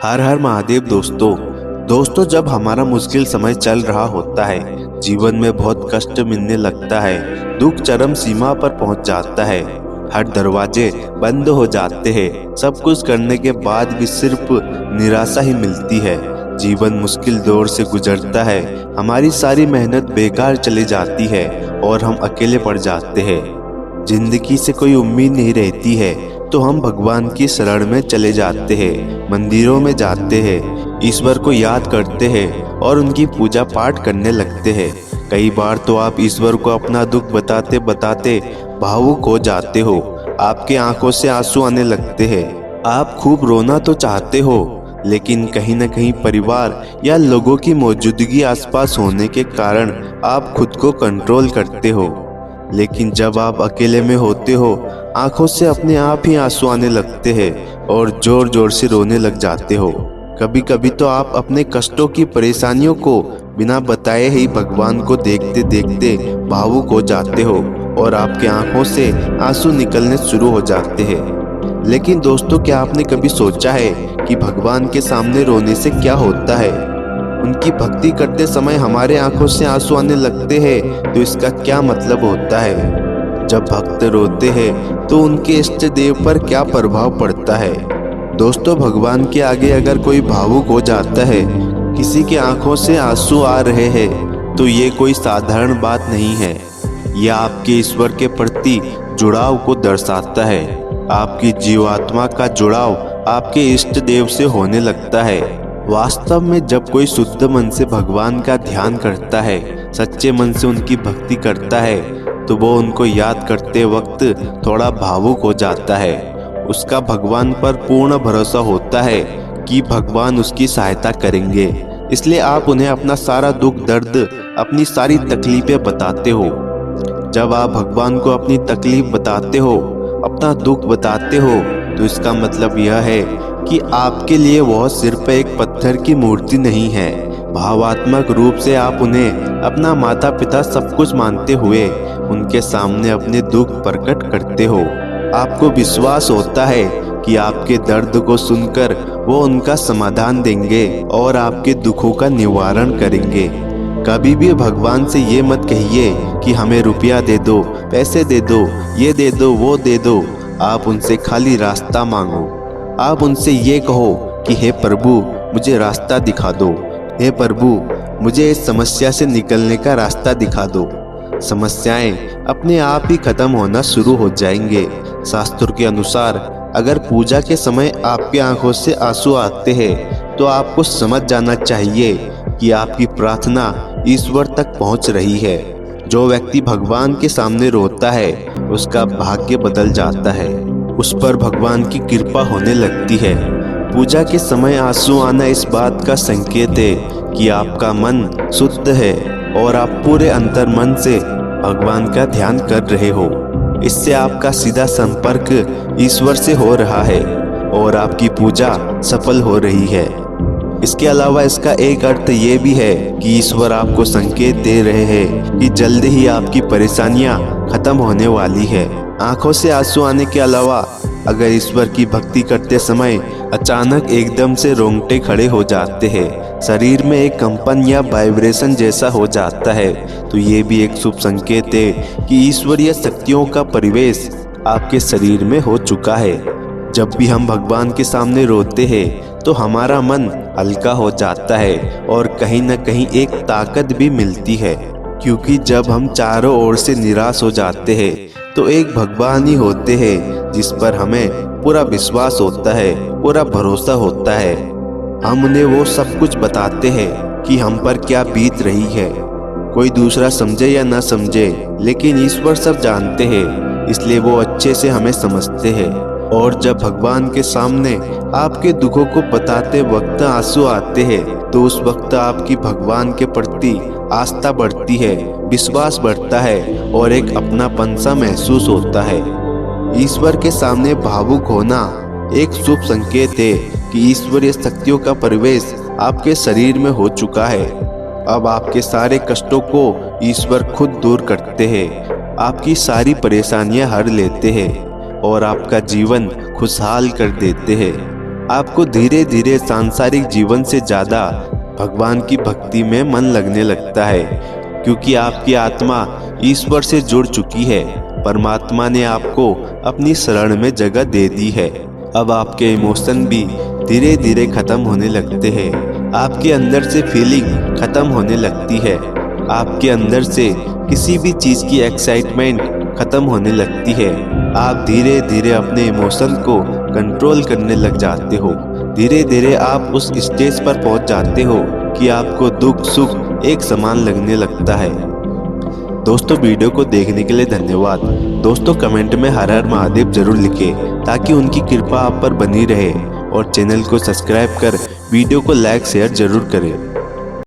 हर हर महादेव दोस्तों जब हमारा मुश्किल समय चल रहा होता है, जीवन में बहुत कष्ट मिलने लगता है, दुख चरम सीमा पर पहुंच जाता है, हर दरवाजे बंद हो जाते हैं, सब कुछ करने के बाद भी सिर्फ निराशा ही मिलती है। जीवन मुश्किल दौर से गुजरता है, हमारी सारी मेहनत बेकार चली जाती है और हम अकेले पड़ जाते हैं। जिंदगी से कोई उम्मीद नहीं रहती है तो हम भगवान की शरण में चले जाते हैं, मंदिरों में जाते हैं, ईश्वर को याद करते हैं और उनकी पूजा पाठ करने लगते हैं। कई बार तो आप ईश्वर को अपना दुख बताते बताते भावुक हो जाते हो, आपके आंखों से आंसू आने लगते हैं। आप खूब रोना तो चाहते हो, लेकिन कहीं न कहीं परिवार या लोगों की मौजूदगी आसपास होने के कारण आप खुद को कंट्रोल करते हो। लेकिन जब आप अकेले में होते हो, आंखों से अपने आप ही आंसू आने लगते हैं और जोर जोर से रोने लग जाते हो। कभी कभी तो आप अपने कष्टों की परेशानियों को बिना बताए ही भगवान को देखते देखते भावुक हो जाते हो और आपके आंखों से आंसू निकलने शुरू हो जाते हैं। लेकिन दोस्तों, क्या आपने कभी सोचा है कि भगवान के सामने रोने से क्या होता है? उनकी भक्ति करते समय हमारे आंखों से आंसू आने लगते हैं तो इसका क्या मतलब होता है? जब भक्त रोते हैं तो उनके इष्ट देव पर क्या प्रभाव पड़ता है? दोस्तों, भगवान के आगे अगर कोई भावुक हो जाता है, किसी के आंखों से आंसू आ रहे हैं, तो ये कोई साधारण बात नहीं है। यह आपके ईश्वर के प्रति जुड़ाव को दर्शाता है। आपकी जीवात्मा का जुड़ाव आपके इष्ट देव से होने लगता है। वास्तव में जब कोई शुद्ध मन से भगवान का ध्यान करता है, सच्चे मन से उनकी भक्ति करता है, तो वो उनको याद करते वक्त थोड़ा भावुक हो जाता है। उसका भगवान पर पूर्ण भरोसा होता है कि भगवान उसकी सहायता करेंगे। इसलिए आप उन्हें अपना सारा दुख दर्द, अपनी सारी तकलीफें बताते हो। जब आप भगवान को अपनी तकलीफ बताते हो, अपना दुख बताते हो, तो इसका मतलब यह है कि आपके लिए वह सिर्फ एक पत्थर की मूर्ति नहीं है। भावात्मक रूप से आप उन्हें अपना माता पिता सब कुछ मानते हुए उनके सामने अपने दुख प्रकट करते हो। आपको विश्वास होता है कि आपके दर्द को सुनकर वो उनका समाधान देंगे और आपके दुखों का निवारण करेंगे। कभी भी भगवान से ये मत कहिए कि हमें रुपया दे दो, पैसे दे दो, ये दे दो, वो दे दो। आप उनसे खाली रास्ता मांगो। आप उनसे ये कहो कि हे प्रभु, मुझे रास्ता दिखा दो। हे प्रभु, मुझे इस समस्या से निकलने का रास्ता दिखा दो। समस्याएं अपने आप ही खत्म होना शुरू हो जाएंगे। शास्त्रों के अनुसार अगर पूजा के समय आपकी आंखों से आंसू आते हैं, तो आपको समझ जाना चाहिए कि आपकी प्रार्थना ईश्वर तक पहुंच रही है। जो व्यक्ति भगवान के सामने रोता है, उसका भाग्य बदल जाता है, उस पर भगवान की कृपा होने लगती है। पूजा के समय आंसू आना इस बात का संकेत है कि आपका मन शुद्ध है और आप पूरे अंतर मन से भगवान का ध्यान कर रहे हो। इससे आपका सीधा संपर्क ईश्वर से हो रहा है और आपकी पूजा सफल हो रही है। इसके अलावा इसका एक अर्थ ये भी है कि ईश्वर आपको संकेत दे रहे हैं कि जल्द ही आपकी परेशानियां खत्म होने वाली है। आंखों से आंसू आने के अलावा अगर ईश्वर की भक्ति करते समय अचानक एकदम से रोंगटे खड़े हो जाते हैं, शरीर में एक कंपन या वाइब्रेशन जैसा हो जाता है, तो ये भी एक शुभ संकेत है कि ईश्वरीय शक्तियों का प्रवेश आपके शरीर में हो चुका है। जब भी हम भगवान के सामने रोते हैं तो हमारा मन हल्का हो जाता है और कहीं न कहीं एक ताकत भी मिलती है, क्योंकि जब हम चारों ओर से निराश हो जाते हैं तो एक भगवान ही होते हैं जिस पर हमें पूरा विश्वास होता है, पूरा भरोसा होता है। हम उन्हें वो सब कुछ बताते हैं कि हम पर क्या बीत रही है। कोई दूसरा समझे या ना समझे, लेकिन ईश्वर सब जानते हैं, इसलिए वो अच्छे से हमें समझते हैं। और जब भगवान के सामने आपके दुखों को बताते वक्त आंसू आते हैं, तो उस वक्त आपकी भगवान के प्रति आस्था बढ़ती है, विश्वास बढ़ता है और एक अपनापन सा महसूस होता है। ईश्वर के सामने भावुक होना एक शुभ संकेत है कि ईश्वरीय शक्तियों का प्रवेश आपके शरीर में हो चुका है। अब आपके सारे कष्टों को ईश्वर खुद दूर करते हैं, आपकी सारी परेशानियां हर लेते हैं और आपका जीवन खुशहाल कर देते हैं। आपको धीरे धीरे सांसारिक जीवन से ज्यादा भगवान की भक्ति में मन लगने लगता है, क्योंकि आपकी आत्मा ईश्वर से जुड़ चुकी है। परमात्मा ने आपको अपनी शरण में जगह दे दी है। अब आपके इमोशन भी धीरे धीरे खत्म होने लगते हैं। आपके अंदर से फीलिंग खत्म होने लगती है। आपके अंदर से किसी भी चीज की एक्साइटमेंट खत्म होने लगती है। आप धीरे धीरे अपने इमोशन को कंट्रोल करने लग जाते हो। धीरे धीरे आप उस स्टेज पर पहुंच जाते हो कि आपको दुख सुख एक समान लगने लगता है। दोस्तों, वीडियो को देखने के लिए धन्यवाद। दोस्तों, कमेंट में हर हर महादेव जरूर लिखें ताकि उनकी कृपा आप पर बनी रहे, और चैनल को सब्सक्राइब कर वीडियो को लाइक शेयर जरूर करें।